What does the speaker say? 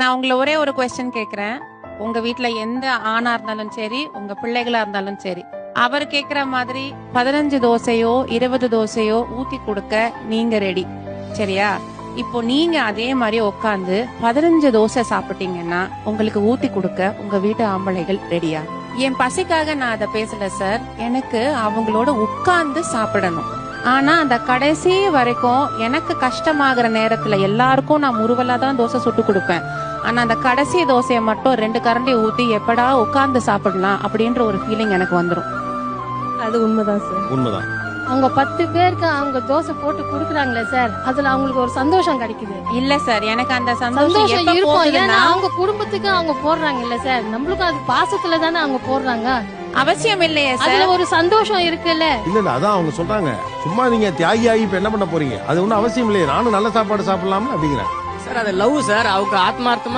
நான் உங்களை ஒரே ஒரு கொஸ்டின் கேக்குறேன். உங்க வீட்ல எந்த ஆணா இருந்தாலும் சரி, உங்க பிள்ளைகளா இருந்தாலும் சரி, அவர் கேக்குற மாதிரி 15 தோசையோ 20 தோசையோ ஊத்தி கொடுக்க நீங்க ரெடி, சரியா? இப்போ நீங்க அதே மாதிரி உட்காந்து 15 தோசை சாப்பிட்டீங்கன்னா உங்களுக்கு ஊத்தி கொடுக்க உங்க வீட்டு ஆம்பளைகள் ரெடியா? என் பசிக்காக நான் அதை பேசல சார். எனக்கு அவங்களோட உட்கார்ந்து சாப்பிடணும். ஆனா அந்த கடைசி வரைக்கும் எனக்கு கஷ்டமாகிற நேரத்துல எல்லாருக்கும் நான் முறுவலா தான் தோசை சுட்டு கொடுப்பேன். ஆனா அந்த கடைசி தோசையை மட்டும் 2 கரண்டி ஊத்தி எப்படா உட்கார்ந்து சாப்பிடலாம் அப்படின்ற ஒரு ஃபீலிங் எனக்கு வந்துரும். அது உண்மைதான் சார். உண்மைதான். அவங்க 10 பேருக்கு அவங்க தோசை போட்டு குடுக்குறாங்களே சார், அதுல அவங்களுக்கு ஒரு சந்தோஷம் கிடைக்குது. இல்ல சார், எனக்கு அந்த சந்தோஷம் சந்தோஷம் இருக்கும். ஏன்னா இருக்கும். அவங்க குடும்பத்துக்கு அவங்க போடுறாங்க இல்ல சார், நம்மளுக்கும் அது பாசத்துல தானே அவங்க போடுறாங்க. அவசியம் இல்லையே அதுல சார். ஒரு சந்தோஷம் இருக்குல்ல. இல்ல அதான் அவங்க சொல்றாங்க, சும்மா நீங்க தியாகி ஆகி இப்ப என்ன பண்ண போறீங்க, அது ஒன்றும் அவசியம் இல்லையே, நானும் நல்ல சாப்பாடு சாப்பிடலாம்னு அப்படிங்கிறேன். சார் அது லவ் சார், அவங்க ஆத்மார்த்தமா